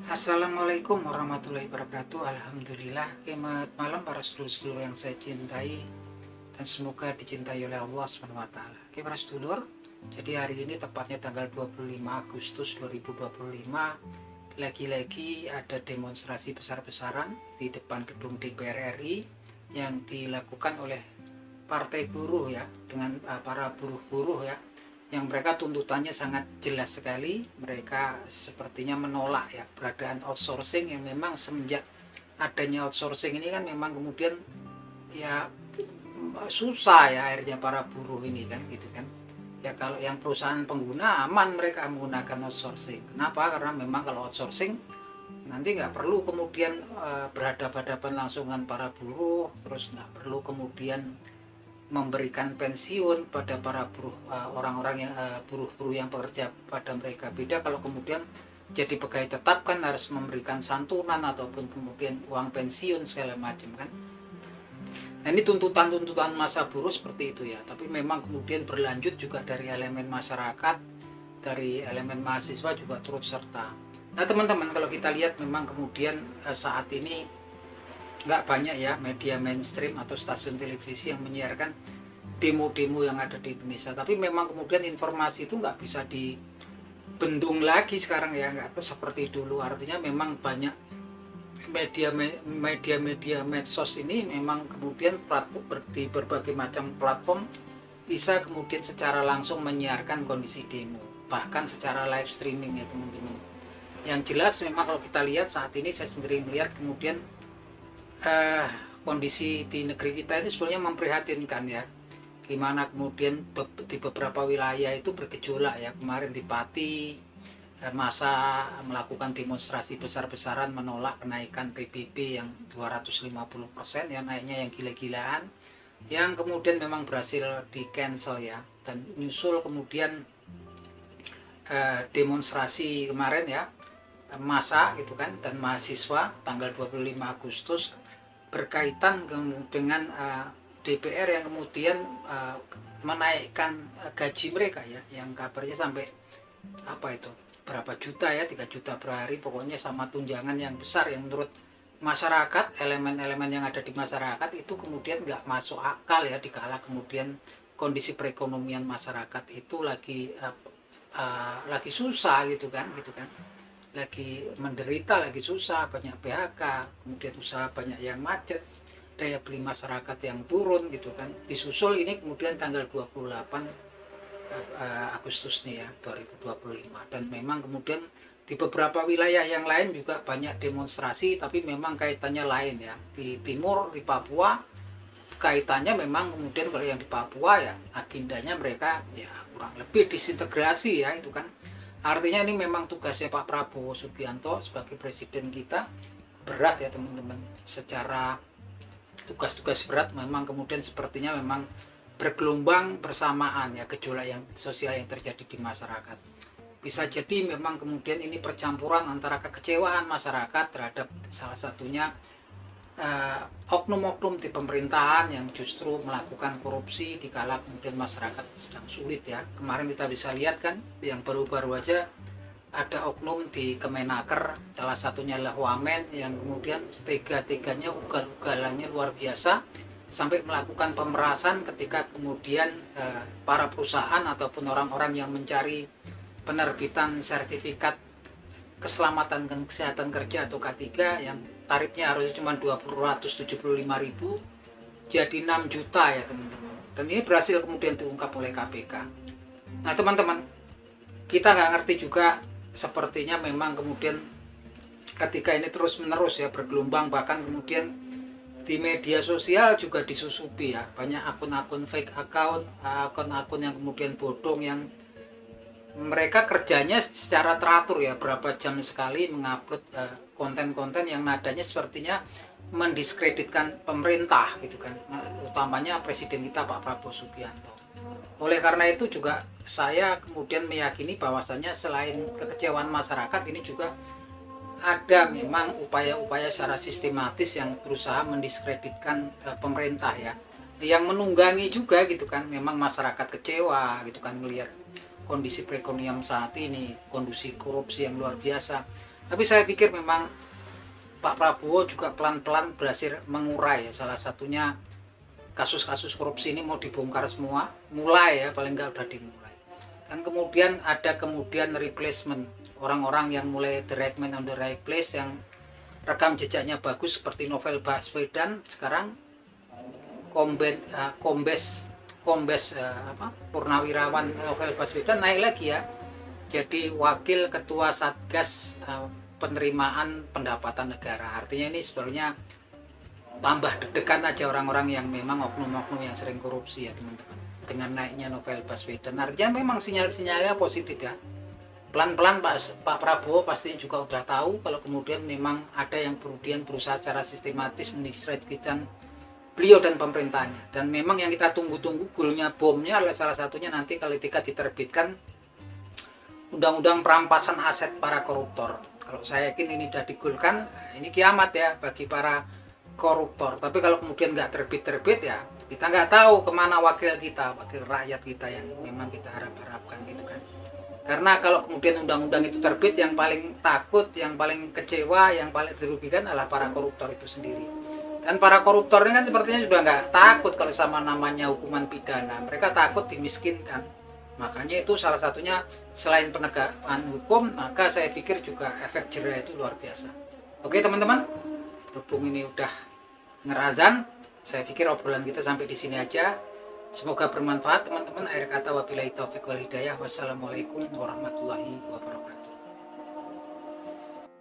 Assalamualaikum warahmatullahi wabarakatuh. Alhamdulillah, selamat malam para sedulur-sedulur yang saya cintai dan semoga dicintai oleh Allah SWT. Oke para sedulur, jadi hari ini tepatnya tanggal 25 Agustus 2025, lagi-lagi ada demonstrasi besar-besaran di depan gedung DPR RI yang dilakukan oleh partai buruh ya, dengan para buruh-buruh ya, yang mereka tuntutannya sangat jelas sekali. Mereka sepertinya menolak ya keberadaan outsourcing, yang memang semenjak adanya outsourcing ini kan memang kemudian ya susah ya akhirnya para buruh ini kan gitu kan ya. Kalau yang perusahaan pengguna aman mereka menggunakan outsourcing. Kenapa? Karena memang kalau outsourcing nanti nggak perlu kemudian berhadapan-hadapan langsung dengan para buruh, terus nggak perlu kemudian memberikan pensiun pada para buruh, orang-orang yang buruh-buruh yang bekerja pada mereka. Beda kalau kemudian jadi pegawai tetap kan harus memberikan santunan ataupun kemudian uang pensiun segala macam kan. Nah, ini tuntutan-tuntutan masa buruh seperti itu ya. Tapi memang kemudian berlanjut juga dari elemen masyarakat, dari elemen mahasiswa juga turut serta. Nah teman-teman, kalau kita lihat memang kemudian saat ini nggak banyak ya media mainstream atau stasiun televisi yang menyiarkan demo-demo yang ada di Indonesia. Tapi memang kemudian informasi itu nggak bisa dibendung lagi sekarang ya, nggak seperti dulu. Artinya memang banyak media medsos ini memang kemudian di berbagai macam platform bisa kemudian secara langsung menyiarkan kondisi demo, bahkan secara live streaming ya teman-teman. Yang jelas memang kalau kita lihat saat ini, saya sendiri melihat kemudian kondisi di negeri kita ini sebenarnya memprihatinkan ya. Gimana kemudian di beberapa wilayah itu bergejolak ya. Kemarin di Pati masa melakukan demonstrasi besar-besaran menolak kenaikan PBB yang 250% ya, naiknya yang gila-gilaan, yang kemudian memang berhasil di cancel ya. Dan nyusul kemudian demonstrasi kemarin ya, masa gitu kan, dan mahasiswa tanggal 25 Agustus berkaitan dengan DPR yang kemudian menaikkan gaji mereka ya, yang kabarnya sampai apa itu berapa juta ya, 3 juta per hari, pokoknya sama tunjangan yang besar yang menurut masyarakat, elemen-elemen yang ada di masyarakat itu kemudian nggak masuk akal ya, dikala kemudian kondisi perekonomian masyarakat itu lagi susah gitu kan, lagi menderita, lagi susah, banyak PHK, kemudian usaha banyak yang macet, daya beli masyarakat yang turun gitu kan. Disusul ini kemudian tanggal 28 Agustus nih ya 2025, dan memang kemudian di beberapa wilayah yang lain juga banyak demonstrasi, tapi memang kaitannya lain ya. Di timur, di Papua, kaitannya memang kemudian kalau yang di Papua ya agendanya mereka ya kurang lebih disintegrasi ya itu kan. Artinya ini memang tugasnya Pak Prabowo Subianto sebagai presiden kita berat ya teman-teman. Secara tugas-tugas berat memang kemudian sepertinya memang bergelombang bersamaan ya, gejolak yang sosial yang terjadi di masyarakat. Bisa jadi memang kemudian ini percampuran antara kekecewaan masyarakat terhadap salah satunya oknum-oknum di pemerintahan yang justru melakukan korupsi di kala kemudian masyarakat sedang sulit ya. Kemarin kita bisa lihat kan yang baru-baru aja ada oknum di Kemenaker, salah satunya adalah Wamen, yang kemudian tega-teganya ugal-ugalannya luar biasa sampai melakukan pemerasan ketika kemudian para perusahaan ataupun orang-orang yang mencari penerbitan sertifikat keselamatan dan kesehatan kerja atau K3 yang tarifnya harusnya cuma 275.000 jadi 6 juta ya teman-teman. Dan ini berhasil kemudian diungkap oleh KPK. Nah teman-teman, kita nggak ngerti juga, sepertinya memang kemudian ketika ini terus menerus ya bergelombang, bahkan kemudian di media sosial juga disusupi ya, banyak akun-akun fake account, akun-akun yang kemudian bodong, yang mereka kerjanya secara teratur ya, berapa jam sekali mengupload konten-konten yang nadanya sepertinya mendiskreditkan pemerintah gitu kan, utamanya presiden kita Pak Prabowo Subianto. Oleh karena itu juga saya kemudian meyakini bahwasannya selain kekecewaan masyarakat, ini juga ada memang upaya-upaya secara sistematis yang berusaha mendiskreditkan pemerintah ya, yang menunggangi juga gitu kan. Memang masyarakat kecewa gitu kan melihat kondisi perekonomian saat ini, kondisi korupsi yang luar biasa. Tapi saya pikir memang Pak Prabowo juga pelan-pelan berhasil mengurai ya, salah satunya kasus-kasus korupsi ini mau dibongkar semua, mulai ya, paling nggak udah dimulai. Dan kemudian ada replacement, orang-orang yang mulai the right man on the right place, yang rekam jejaknya bagus seperti Novel Baswedan. Sekarang kombes Purnawirawan Novel Baswedan naik lagi ya, jadi wakil ketua Satgas penerimaan pendapatan negara. Artinya ini sebenarnya tambah deg-degan aja orang-orang yang memang oknum-oknum yang sering korupsi ya teman-teman, dengan naiknya Novel Baswedan. Artinya memang sinyal-sinyalnya positif ya. Pelan-pelan Pak Prabowo pastinya juga udah tahu kalau kemudian memang ada yang kemudian berusaha secara sistematis mendiskreditkan beliau dan pemerintahnya. Dan memang yang kita tunggu-tunggu gulnya bomnya adalah salah satunya nanti ketika diterbitkan undang-undang perampasan aset para koruptor. Kalau saya yakin ini sudah digulkan, ini kiamat ya bagi para koruptor. Tapi kalau kemudian nggak terbit-terbit ya, kita nggak tahu kemana wakil rakyat kita yang memang kita harapkan gitu kan. Karena kalau kemudian undang-undang itu terbit, yang paling takut, yang paling kecewa, yang paling dirugikan adalah para koruptor itu sendiri. Dan para koruptor ini kan sepertinya sudah nggak takut kalau sama namanya hukuman pidana. Mereka takut dimiskinkan. Makanya itu salah satunya, selain penegakan hukum, maka saya pikir juga efek jerah itu luar biasa. Oke teman-teman, berhubung ini udah ngerazan, saya pikir obrolan kita sampai di sini aja. Semoga bermanfaat teman-teman. Akhir kata, wabillahi taufiq wal hidayah. Wassalamualaikum warahmatullahi wabarakatuh.